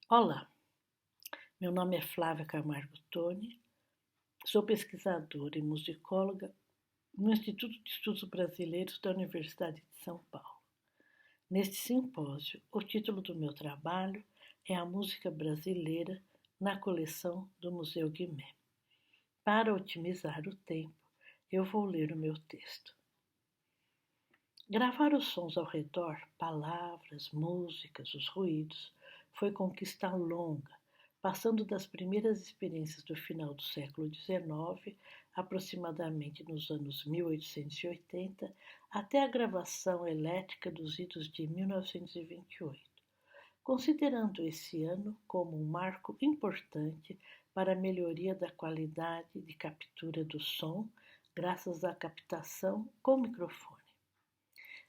Olá, meu nome é Flávia Camargo Toni, sou pesquisadora e musicóloga no Instituto de Estudos Brasileiros da Universidade de São Paulo. Neste simpósio, o título do meu trabalho é A Música Brasileira na coleção do Museu Guimê. Para otimizar o tempo, eu vou ler o meu texto. Gravar os sons ao redor, palavras, músicas, os ruídos, foi conquista longa, passando das primeiras experiências do final do século XIX, aproximadamente nos anos 1880, até a gravação elétrica dos idos de 1928, considerando esse ano como um marco importante para a melhoria da qualidade de captura do som, graças à captação com microfone.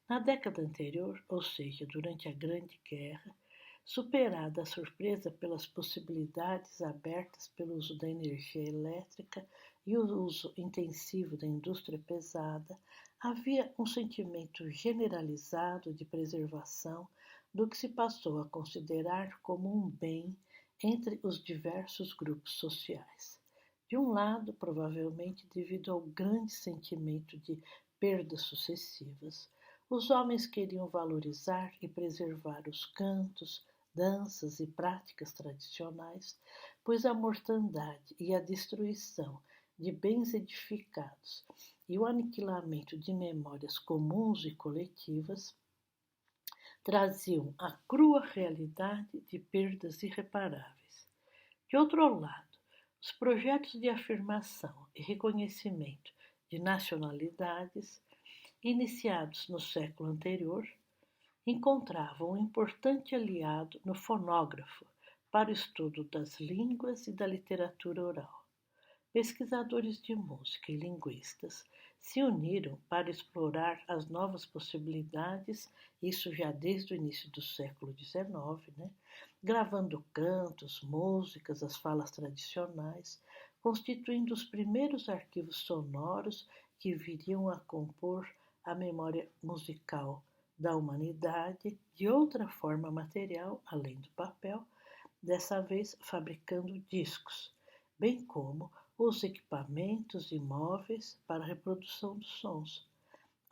Na década anterior, ou seja, durante a Grande Guerra, superada a surpresa pelas possibilidades abertas pelo uso da energia elétrica e o uso intensivo da indústria pesada, havia um sentimento generalizado de preservação do que se passou a considerar como um bem entre os diversos grupos sociais. De um lado, provavelmente devido ao grande sentimento de perdas sucessivas, os homens queriam valorizar e preservar os cantos, danças e práticas tradicionais, pois a mortandade e a destruição de bens edificados e o aniquilamento de memórias comuns e coletivas traziam a crua realidade de perdas irreparáveis. De outro lado, os projetos de afirmação e reconhecimento de nacionalidades iniciados no século anterior, encontravam um importante aliado no fonógrafo para o estudo das línguas e da literatura oral. Pesquisadores de música e linguistas se uniram para explorar as novas possibilidades, isso já desde o início do século XIX, gravando cantos, músicas, as falas tradicionais, constituindo os primeiros arquivos sonoros que viriam a compor a memória musical da humanidade de outra forma material, além do papel, dessa vez fabricando discos, bem como os equipamentos e móveis para a reprodução dos sons.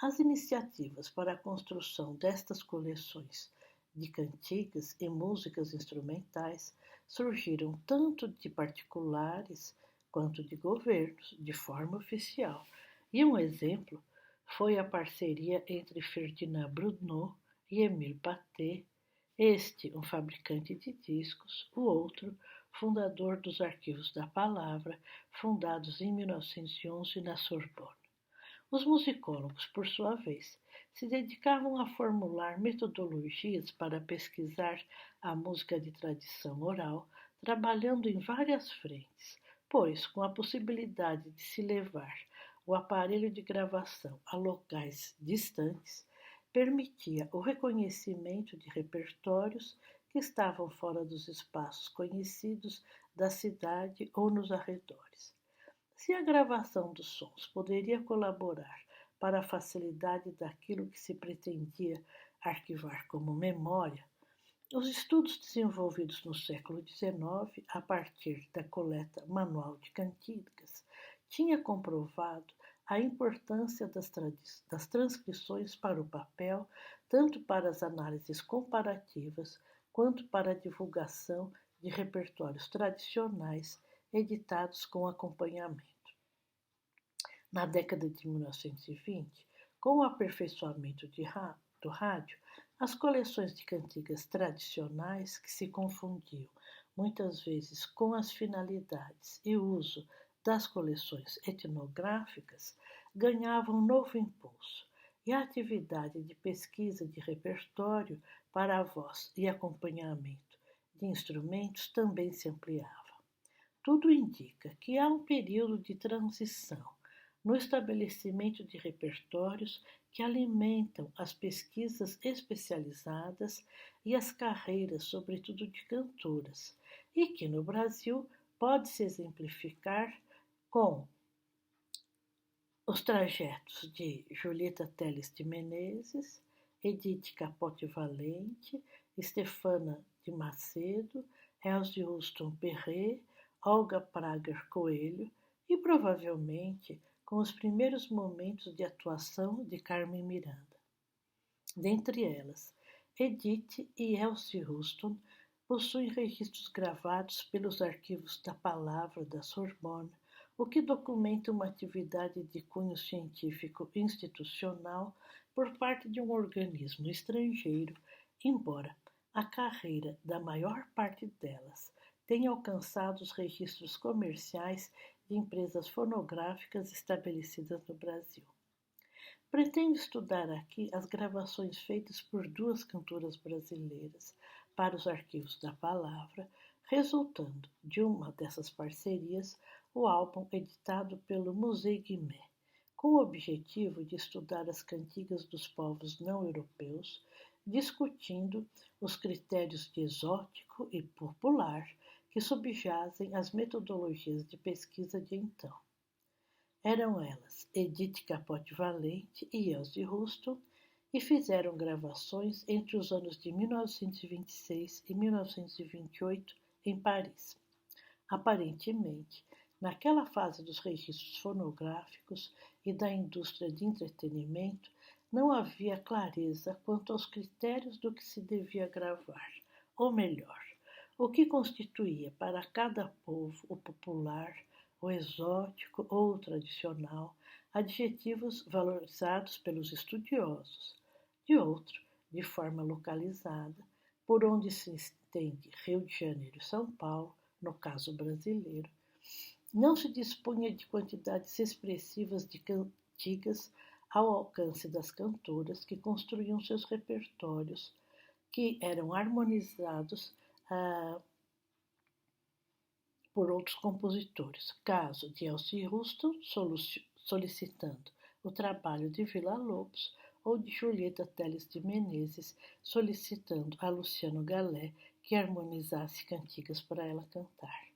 As iniciativas para a construção destas coleções de cantigas e músicas instrumentais surgiram tanto de particulares quanto de governos, de forma oficial. E um exemplo foi a parceria entre Ferdinand Brunot e Émile Pathé, este um fabricante de discos, o outro fundador dos Arquivos da Palavra, fundados em 1911 na Sorbonne. Os musicólogos, por sua vez, se dedicavam a formular metodologias para pesquisar a música de tradição oral, trabalhando em várias frentes, pois, com a possibilidade de se levar o aparelho de gravação a locais distantes, permitia o reconhecimento de repertórios que estavam fora dos espaços conhecidos da cidade ou nos arredores. Se a gravação dos sons poderia colaborar para a facilidade daquilo que se pretendia arquivar como memória, os estudos desenvolvidos no século XIX, a partir da coleta manual de cantigas, tinham comprovado a importância das transcrições para o papel, tanto para as análises comparativas quanto para a divulgação de repertórios tradicionais editados com acompanhamento. Na década de 1920, com o aperfeiçoamento do rádio, as coleções de cantigas tradicionais, que se confundiam muitas vezes com as finalidades e uso das coleções etnográficas, ganhavam um novo impulso, e a atividade de pesquisa de repertório para a voz e acompanhamento de instrumentos também se ampliava. Tudo indica que há um período de transição no estabelecimento de repertórios que alimentam as pesquisas especializadas e as carreiras, sobretudo de cantoras, e que no Brasil pode se exemplificar com os trajetos de Julieta Teles de Menezes, Edith Capote Valente, Stefana de Macedo, Elsie Houston Perret, Olga Prager Coelho e, provavelmente, com os primeiros momentos de atuação de Carmen Miranda. Dentre elas, Edith e Elsie Houston possuem registros gravados pelos arquivos da Palavra da Sorbonne, o que documenta uma atividade de cunho científico institucional por parte de um organismo estrangeiro, embora a carreira da maior parte delas tenha alcançado os registros comerciais de empresas fonográficas estabelecidas no Brasil. Pretendo estudar aqui as gravações feitas por duas cantoras brasileiras para os arquivos da Palavra, resultando de uma dessas parcerias o álbum editado pelo Musée Guimet, com o objetivo de estudar as cantigas dos povos não europeus, discutindo os critérios de exótico e popular que subjazem às metodologias de pesquisa de então. Eram elas Edith Capote Valente e Elsie Houston, e fizeram gravações entre os anos de 1926 e 1928 em Paris. Aparentemente, naquela fase dos registros fonográficos e da indústria de entretenimento, não havia clareza quanto aos critérios do que se devia gravar, ou melhor, o que constituía para cada povo o popular, o exótico ou o tradicional, adjetivos valorizados pelos estudiosos. De outro, de forma localizada, por onde se estende Rio de Janeiro e São Paulo, no caso brasileiro, não se dispunha de quantidades expressivas de cantigas ao alcance das cantoras que construíam seus repertórios, que eram harmonizados por outros compositores, caso de Elsie Houston solicitando o trabalho de Villa-Lobos ou de Julieta Teles de Menezes solicitando a Luciano Galé que harmonizasse cantigas para ela cantar.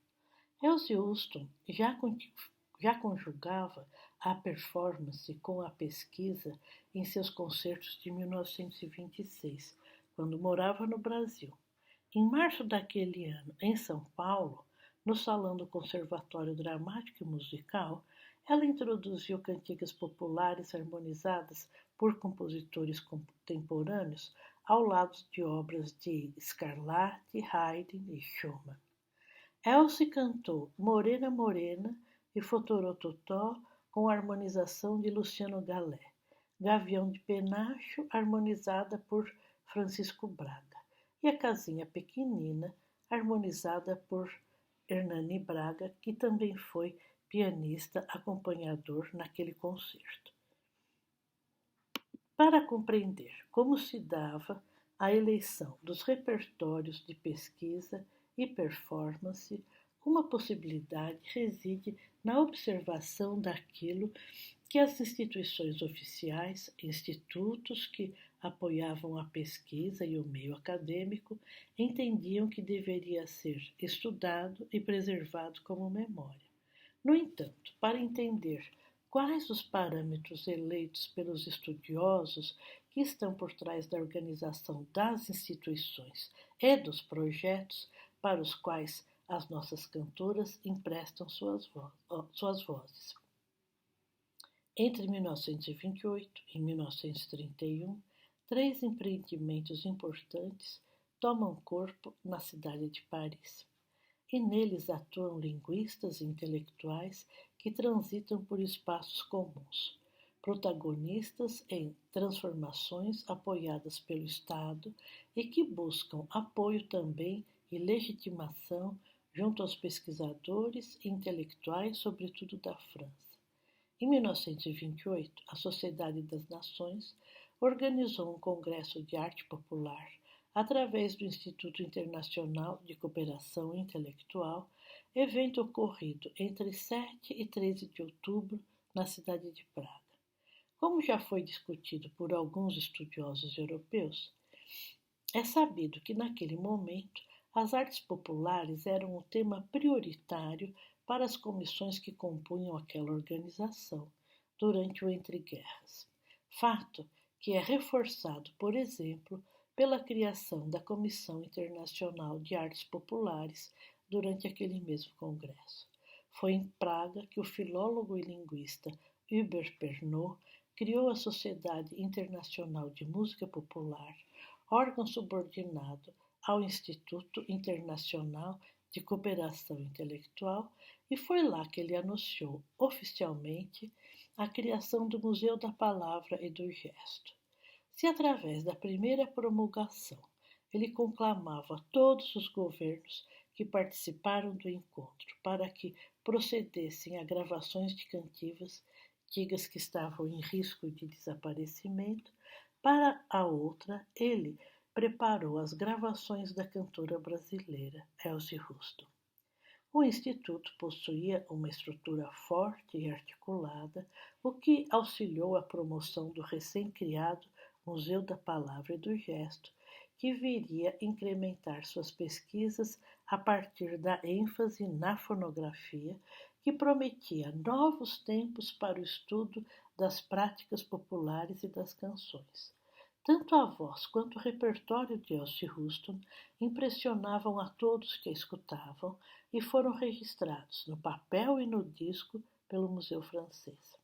Elsie Houston já conjugava a performance com a pesquisa em seus concertos de 1926, quando morava no Brasil. Em março daquele ano, em São Paulo, no salão do Conservatório Dramático e Musical, ela introduziu cantigas populares harmonizadas por compositores contemporâneos ao lado de obras de Scarlatti, Haydn e Schumann. Elsie cantou Morena Morena e Fotorototó com harmonização de Luciano Galé, Gavião de Penacho harmonizada por Francisco Braga e A Casinha Pequenina harmonizada por Hernani Braga, que também foi pianista acompanhador naquele concerto. Para compreender como se dava a eleição dos repertórios de pesquisa e performance, uma possibilidade reside na observação daquilo que as instituições oficiais, institutos que apoiavam a pesquisa e o meio acadêmico, entendiam que deveria ser estudado e preservado como memória. No entanto, para entender quais os parâmetros eleitos pelos estudiosos que estão por trás da organização das instituições e dos projetos para os quais as nossas cantoras emprestam suas vozes. Entre 1928 e 1931, 3 empreendimentos importantes tomam corpo na cidade de Paris, e neles atuam linguistas e intelectuais que transitam por espaços comuns, protagonistas em transformações apoiadas pelo Estado e que buscam apoio também e legitimação junto aos pesquisadores e intelectuais, sobretudo da França. Em 1928, a Sociedade das Nações organizou um congresso de arte popular através do Instituto Internacional de Cooperação Intelectual, evento ocorrido entre 7 e 13 de outubro na cidade de Praga. Como já foi discutido por alguns estudiosos europeus, é sabido que naquele momento as artes populares eram o tema prioritário para as comissões que compunham aquela organização durante o entreguerras. Fato que é reforçado, por exemplo, pela criação da Comissão Internacional de Artes Populares durante aquele mesmo congresso. Foi em Praga que o filólogo e linguista Hubert Pernot criou a Sociedade Internacional de Música Popular, órgão subordinado ao Instituto Internacional de Cooperação Intelectual, e foi lá que ele anunciou oficialmente a criação do Museu da Palavra e do Gesto. Se através da primeira promulgação ele conclamava todos os governos que participaram do encontro para que procedessem a gravações de cantigas que estavam em risco de desaparecimento, para a outra ele preparou as gravações da cantora brasileira Elsie Houston. O Instituto possuía uma estrutura forte e articulada, o que auxiliou a promoção do recém-criado Museu da Palavra e do Gesto, que viria incrementar suas pesquisas a partir da ênfase na fonografia, que prometia novos tempos para o estudo das práticas populares e das canções. Tanto a voz quanto o repertório de Elsie Houston impressionavam a todos que a escutavam e foram registrados no papel e no disco pelo Museu Francês.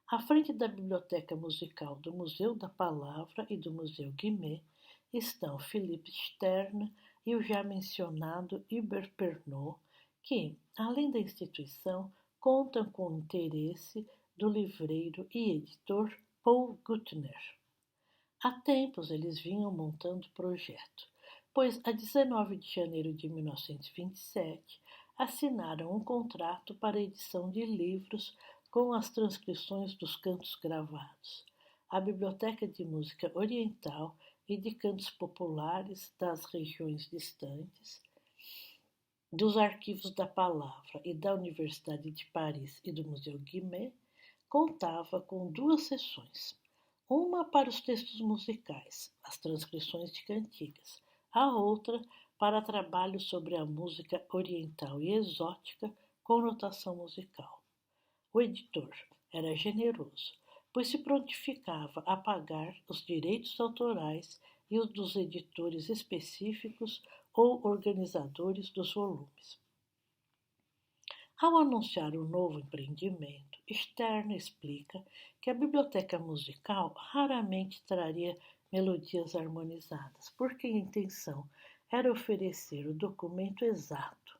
À frente da Biblioteca Musical do Museu da Palavra e do Museu Guimet estão Philippe Stern e o já mencionado Hubert Pernot, que, além da instituição, contam com o interesse do livreiro e editor Paul Gutner. Há tempos eles vinham montando o projeto, pois a 19 de janeiro de 1927 assinaram um contrato para a edição de livros com as transcrições dos cantos gravados, a Biblioteca de Música Oriental e de Cantos Populares das regiões distantes, dos Arquivos da Palavra e da Universidade de Paris e do Museu Guimet, contava com 2 seções, uma para os textos musicais, as transcrições de cantigas, a outra para trabalhos sobre a música oriental e exótica com notação musical. O editor era generoso, pois se prontificava a pagar os direitos autorais e os dos editores específicos ou organizadores dos volumes. Ao anunciar o novo empreendimento, Stern explica que a biblioteca musical raramente traria melodias harmonizadas, porque a intenção era oferecer o documento exato,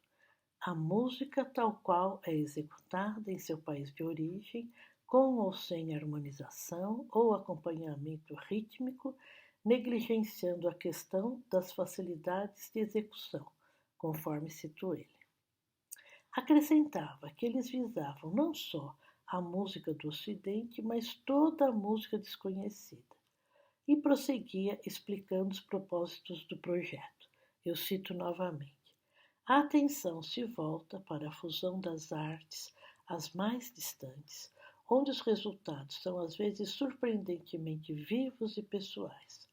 a música tal qual é executada em seu país de origem, com ou sem harmonização ou acompanhamento rítmico, negligenciando a questão das facilidades de execução, conforme citou ele. Acrescentava que eles visavam não só a música do Ocidente, mas toda a música desconhecida. E prosseguia explicando os propósitos do projeto. Eu cito novamente. A atenção se volta para a fusão das artes as mais distantes, onde os resultados são às vezes surpreendentemente vivos e pessoais.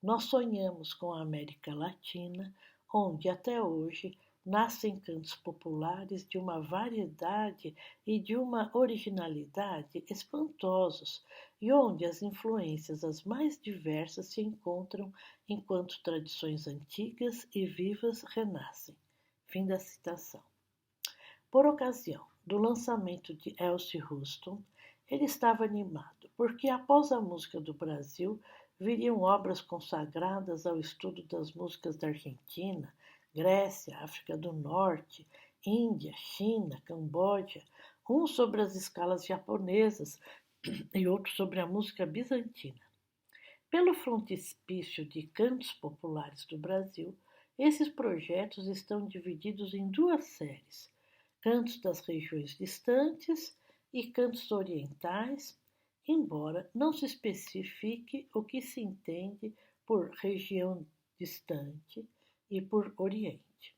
Nós sonhamos com a América Latina, onde até hoje nascem cantos populares de uma variedade e de uma originalidade espantosos, e onde as influências as mais diversas se encontram enquanto tradições antigas e vivas renascem. Fim da citação. Por ocasião do lançamento de Elsie Houston, ele estava animado, porque após a música do Brasil viriam obras consagradas ao estudo das músicas da Argentina, Grécia, África do Norte, Índia, China, Camboja, um sobre as escalas japonesas e outro sobre a música bizantina. Pelo frontispício de Cantos Populares do Brasil, esses projetos estão divididos em 2 séries, Cantos das regiões distantes e Cantos orientais, embora não se especifique o que se entende por região distante e por Oriente.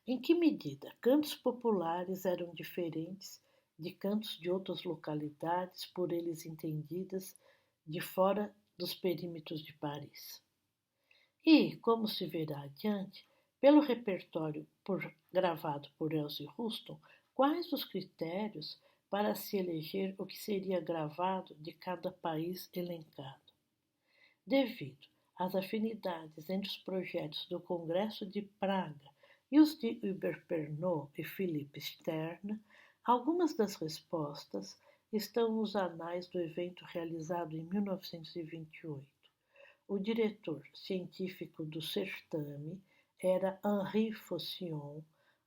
Em que medida cantos populares eram diferentes de cantos de outras localidades por eles entendidas de fora dos perímetros de Paris? E, como se verá adiante, pelo repertório gravado por Elsie Houston, quais os critérios para se eleger o que seria gravado de cada país elencado? Devido as afinidades entre os projetos do Congresso de Praga e os de Hubert Pernot e Philippe Stern, algumas das respostas estão nos anais do evento realizado em 1928. O diretor científico do certame era Henri Faucillon,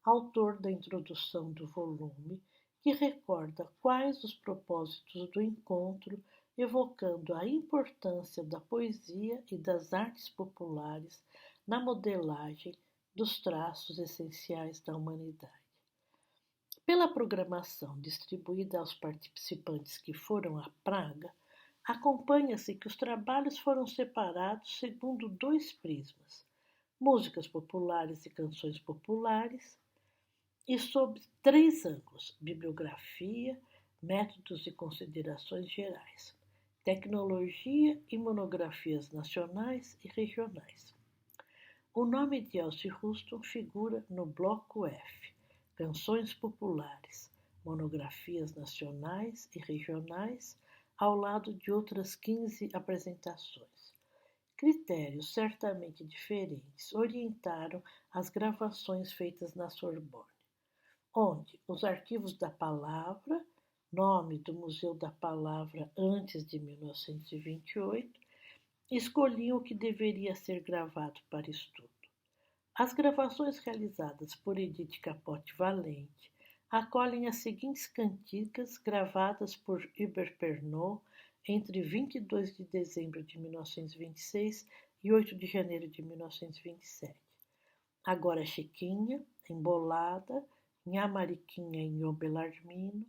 autor da introdução do volume, que recorda quais os propósitos do encontro, evocando a importância da poesia e das artes populares na modelagem dos traços essenciais da humanidade. Pela programação distribuída aos participantes que foram a Praga, acompanha-se que os trabalhos foram separados segundo dois prismas: músicas populares e canções populares, e sob três ângulos: bibliografia, métodos e considerações gerais, tecnologia e monografias nacionais e regionais. O nome de Elsie Houston figura no bloco F, canções populares, monografias nacionais e regionais, ao lado de outras 15 apresentações. Critérios certamente diferentes orientaram as gravações feitas na Sorbonne, onde os arquivos da palavra, nome do Museu da Palavra antes de 1928, escolhiam o que deveria ser gravado para estudo. As gravações realizadas por Edith Capote Valente acolhem as seguintes cantigas gravadas por Hubert Pernot entre 22 de dezembro de 1926 e 8 de janeiro de 1927. Agora Chiquinha, Embolada, Nhá Mariquinha e Nhô Belarmino,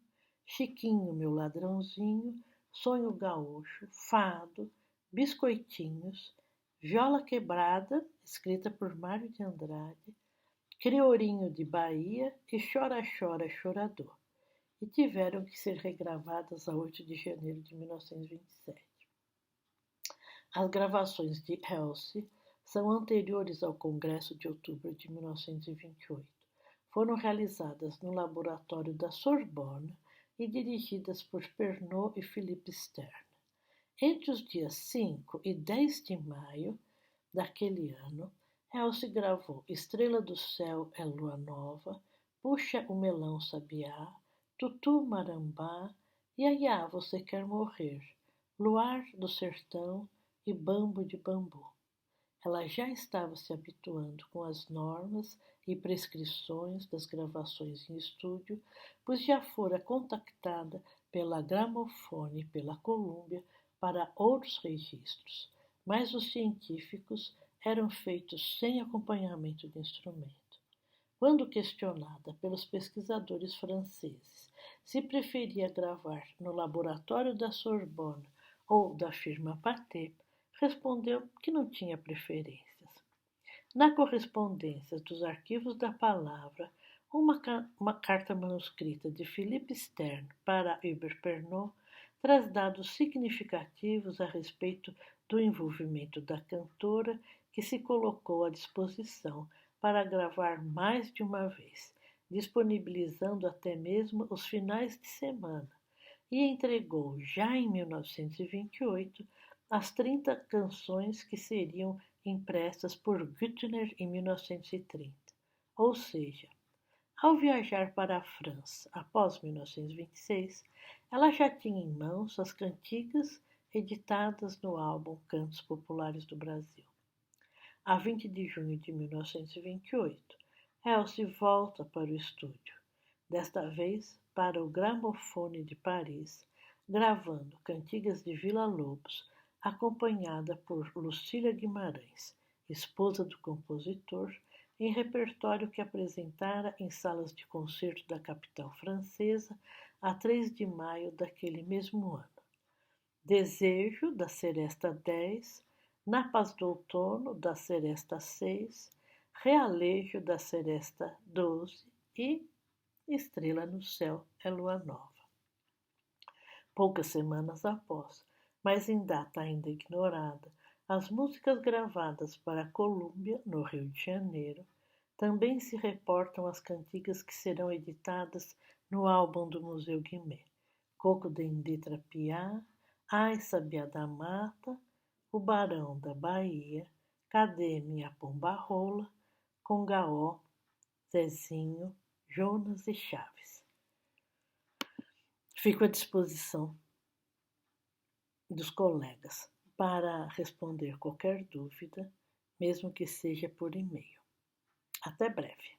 Chiquinho, meu ladrãozinho, Sonho Gaúcho, Fado, Biscoitinhos, Viola Quebrada, escrita por Mário de Andrade, Criorinho de Bahia e Chora, Chora, Chorador, e tiveram que ser regravadas a 8 de janeiro de 1927. As gravações de Elsie são anteriores ao Congresso de outubro de 1928. Foram realizadas no laboratório da Sorbonne e dirigidas por Pernot e Philippe Stern. Entre os dias 5 e 10 de maio daquele ano, Elsie gravou Estrela do Céu é Lua Nova, Puxa o Melão Sabiá, Tutu Marambá, Iaiá Você Quer Morrer, Luar do Sertão e Bambo de Bambu. Ela já estava se habituando com as normas e prescrições das gravações em estúdio, pois já fora contactada pela Gramofone e pela Columbia para outros registros, mas os científicos eram feitos sem acompanhamento de instrumento. Quando questionada pelos pesquisadores franceses se preferia gravar no laboratório da Sorbonne ou da firma Pathé, respondeu que não tinha preferências. Na correspondência dos arquivos da palavra, uma carta manuscrita de Philippe Stern para Hubert Pernot traz dados significativos a respeito do envolvimento da cantora, que se colocou à disposição para gravar mais de uma vez, disponibilizando até mesmo os finais de semana, e entregou já em 1928 as 30 canções que seriam impressas por Güttner em 1930. Ou seja, ao viajar para a França após 1926, ela já tinha em mãos as cantigas editadas no álbum Cantos Populares do Brasil. A 20 de junho de 1928, Elsie volta para o estúdio, desta vez para o Gramofone de Paris, gravando Cantigas de Villa-Lobos, acompanhada por Lucília Guimarães, esposa do compositor, em repertório que apresentara em salas de concerto da capital francesa a 3 de maio daquele mesmo ano. Desejo, da Seresta 10, Na Paz do Outono, da Seresta 6, Realejo, da Seresta 12 e Estrela no Céu é Lua Nova. Poucas semanas após, mas em data ainda ignorada, as músicas gravadas para a Columbia, no Rio de Janeiro, também se reportam às cantigas que serão editadas no álbum do Museu Guimê: Coco Dendê Trapiá, Ai Sabiá da Mata, o Barão da Bahia, Cadê minha pomba rola, Congaó, Zezinho, Jonas e Chaves. Fico à disposição dos colegas para responder qualquer dúvida, mesmo que seja por e-mail. Até breve.